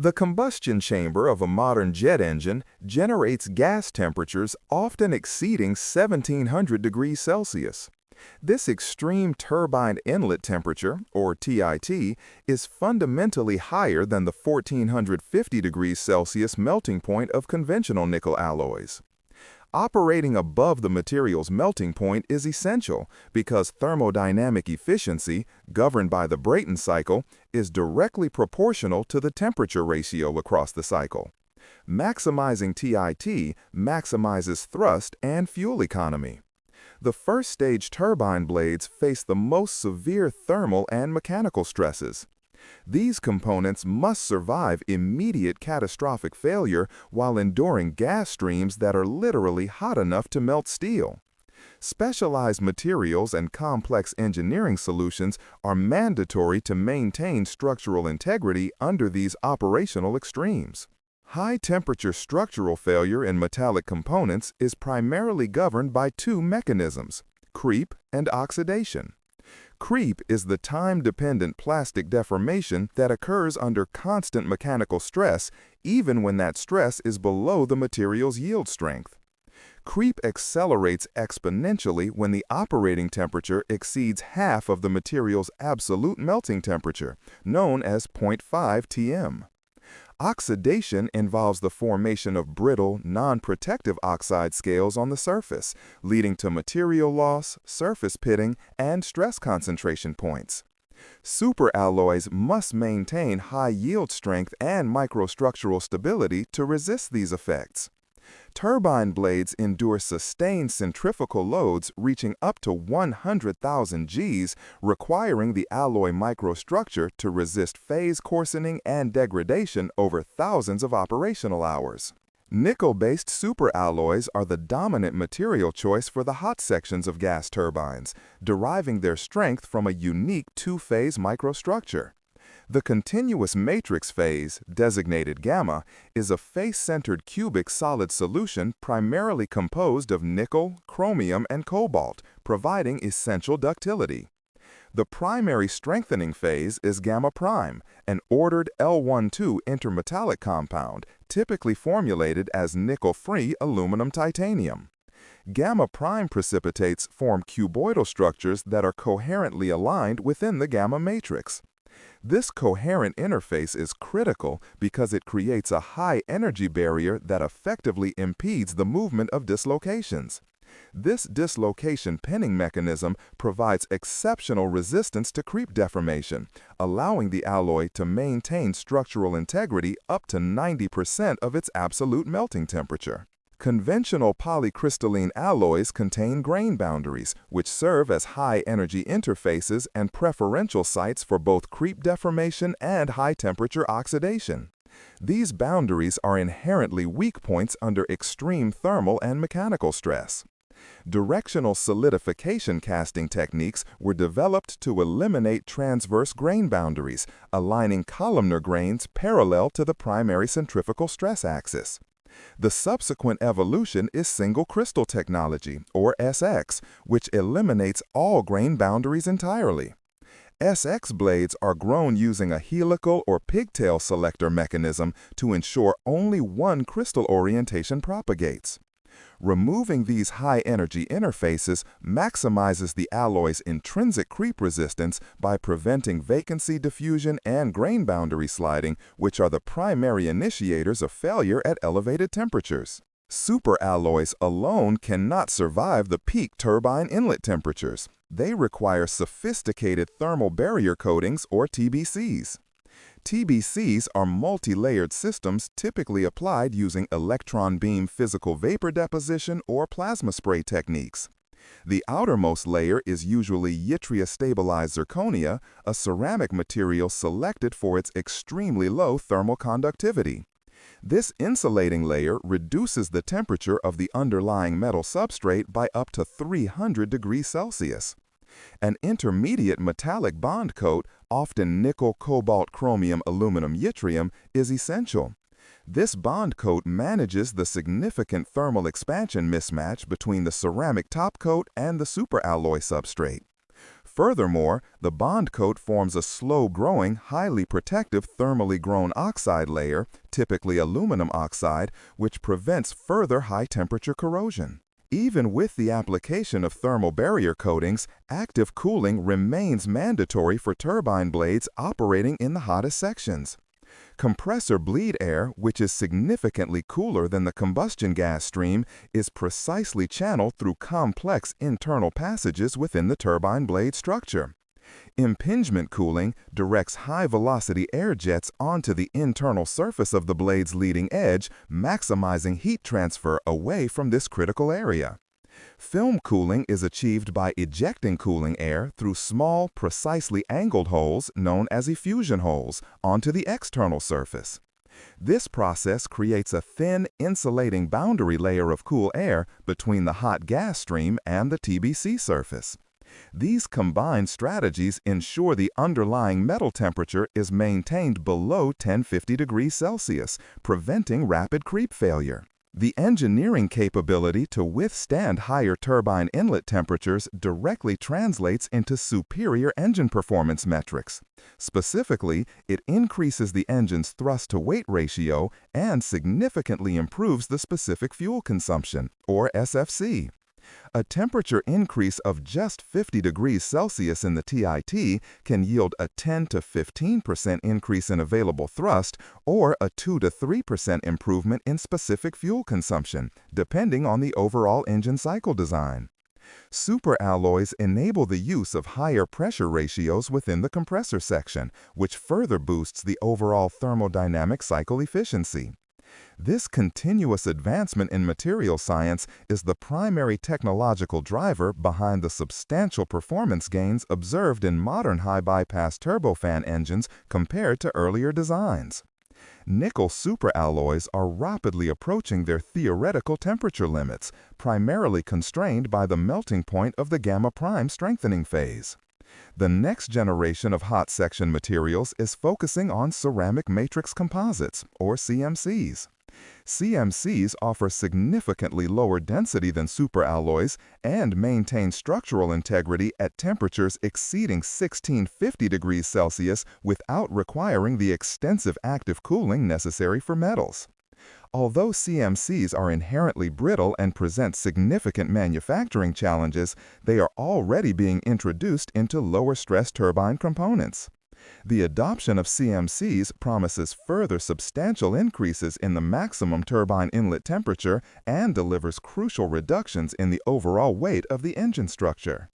The combustion chamber of a modern jet engine generates gas temperatures often exceeding 1700 degrees Celsius. This extreme turbine inlet temperature, or TIT, is fundamentally higher than the 1450 degrees Celsius melting point of conventional nickel alloys. Operating above the material's melting point is essential because thermodynamic efficiency, governed by the Brayton cycle, is directly proportional to the temperature ratio across the cycle. Maximizing TIT maximizes thrust and fuel economy. The first-stage turbine blades face the most severe thermal and mechanical stresses. These components must survive immediate catastrophic failure while enduring gas streams that are literally hot enough to melt steel. Specialized materials and complex engineering solutions are mandatory to maintain structural integrity under these operational extremes. High-temperature structural failure in metallic components is primarily governed by two mechanisms: creep and oxidation. Creep is the time-dependent plastic deformation that occurs under constant mechanical stress, even when that stress is below the material's yield strength. Creep accelerates exponentially when the operating temperature exceeds half of the material's absolute melting temperature, known as 0.5 Tm. Oxidation involves the formation of brittle, non-protective oxide scales on the surface, leading to material loss, surface pitting, and stress concentration points. Superalloys must maintain high yield strength and microstructural stability to resist these effects. Turbine blades endure sustained centrifugal loads reaching up to 100,000 Gs, requiring the alloy microstructure to resist phase coarsening and degradation over thousands of operational hours. Nickel-based superalloys are the dominant material choice for the hot sections of gas turbines, deriving their strength from a unique two-phase microstructure. The continuous matrix phase, designated gamma, is a face-centered cubic solid solution primarily composed of nickel, chromium, and cobalt, providing essential ductility. The primary strengthening phase is gamma prime, an ordered L12 intermetallic compound, typically formulated as nickel-free aluminum titanium. Gamma prime precipitates form cuboidal structures that are coherently aligned within the gamma matrix. This coherent interface is critical because it creates a high-energy barrier that effectively impedes the movement of dislocations. This dislocation pinning mechanism provides exceptional resistance to creep deformation, allowing the alloy to maintain structural integrity up to 90% of its absolute melting temperature. Conventional polycrystalline alloys contain grain boundaries, which serve as high-energy interfaces and preferential sites for both creep deformation and high-temperature oxidation. These boundaries are inherently weak points under extreme thermal and mechanical stress. Directional solidification casting techniques were developed to eliminate transverse grain boundaries, aligning columnar grains parallel to the primary centrifugal stress axis. The subsequent evolution is single crystal technology, or SX, which eliminates all grain boundaries entirely. SX blades are grown using a helical or pigtail selector mechanism to ensure only one crystal orientation propagates. Removing these high-energy interfaces maximizes the alloy's intrinsic creep resistance by preventing vacancy diffusion and grain boundary sliding, which are the primary initiators of failure at elevated temperatures. Superalloys alone cannot survive the peak turbine inlet temperatures. They require sophisticated thermal barrier coatings, or TBCs. TBCs are multi-layered systems typically applied using electron beam physical vapor deposition or plasma spray techniques. The outermost layer is usually yttria-stabilized zirconia, a ceramic material selected for its extremely low thermal conductivity. This insulating layer reduces the temperature of the underlying metal substrate by up to 300 degrees Celsius. An intermediate metallic bond coat, often nickel, cobalt, chromium, aluminum, yttrium, is essential. This bond coat manages the significant thermal expansion mismatch between the ceramic top coat and the superalloy substrate. Furthermore, the bond coat forms a slow-growing, highly protective thermally grown oxide layer, typically aluminum oxide, which prevents further high-temperature corrosion. Even with the application of thermal barrier coatings, active cooling remains mandatory for turbine blades operating in the hottest sections. Compressor bleed air, which is significantly cooler than the combustion gas stream, is precisely channeled through complex internal passages within the turbine blade structure. Impingement cooling directs high-velocity air jets onto the internal surface of the blade's leading edge, maximizing heat transfer away from this critical area. Film cooling is achieved by ejecting cooling air through small, precisely angled holes known as effusion holes onto the external surface. This process creates a thin, insulating boundary layer of cool air between the hot gas stream and the TBC surface. These combined strategies ensure the underlying metal temperature is maintained below 1050 degrees Celsius, preventing rapid creep failure. The engineering capability to withstand higher turbine inlet temperatures directly translates into superior engine performance metrics. Specifically, it increases the engine's thrust-to-weight ratio and significantly improves the specific fuel consumption, or SFC. A temperature increase of just 50 degrees Celsius in the TIT can yield a 10 to 15% increase in available thrust or a 2 to 3% improvement in specific fuel consumption, depending on the overall engine cycle design. Superalloys enable the use of higher pressure ratios within the compressor section, which further boosts the overall thermodynamic cycle efficiency. This continuous advancement in material science is the primary technological driver behind the substantial performance gains observed in modern high-bypass turbofan engines compared to earlier designs. Nickel superalloys are rapidly approaching their theoretical temperature limits, primarily constrained by the melting point of the gamma prime strengthening phase. The next generation of hot section materials is focusing on ceramic matrix composites, or CMCs. CMCs offer significantly lower density than superalloys and maintain structural integrity at temperatures exceeding 1650 degrees Celsius without requiring the extensive active cooling necessary for metals. Although CMCs are inherently brittle and present significant manufacturing challenges, they are already being introduced into lower-stress turbine components. The adoption of CMCs promises further substantial increases in the maximum turbine inlet temperature and delivers crucial reductions in the overall weight of the engine structure.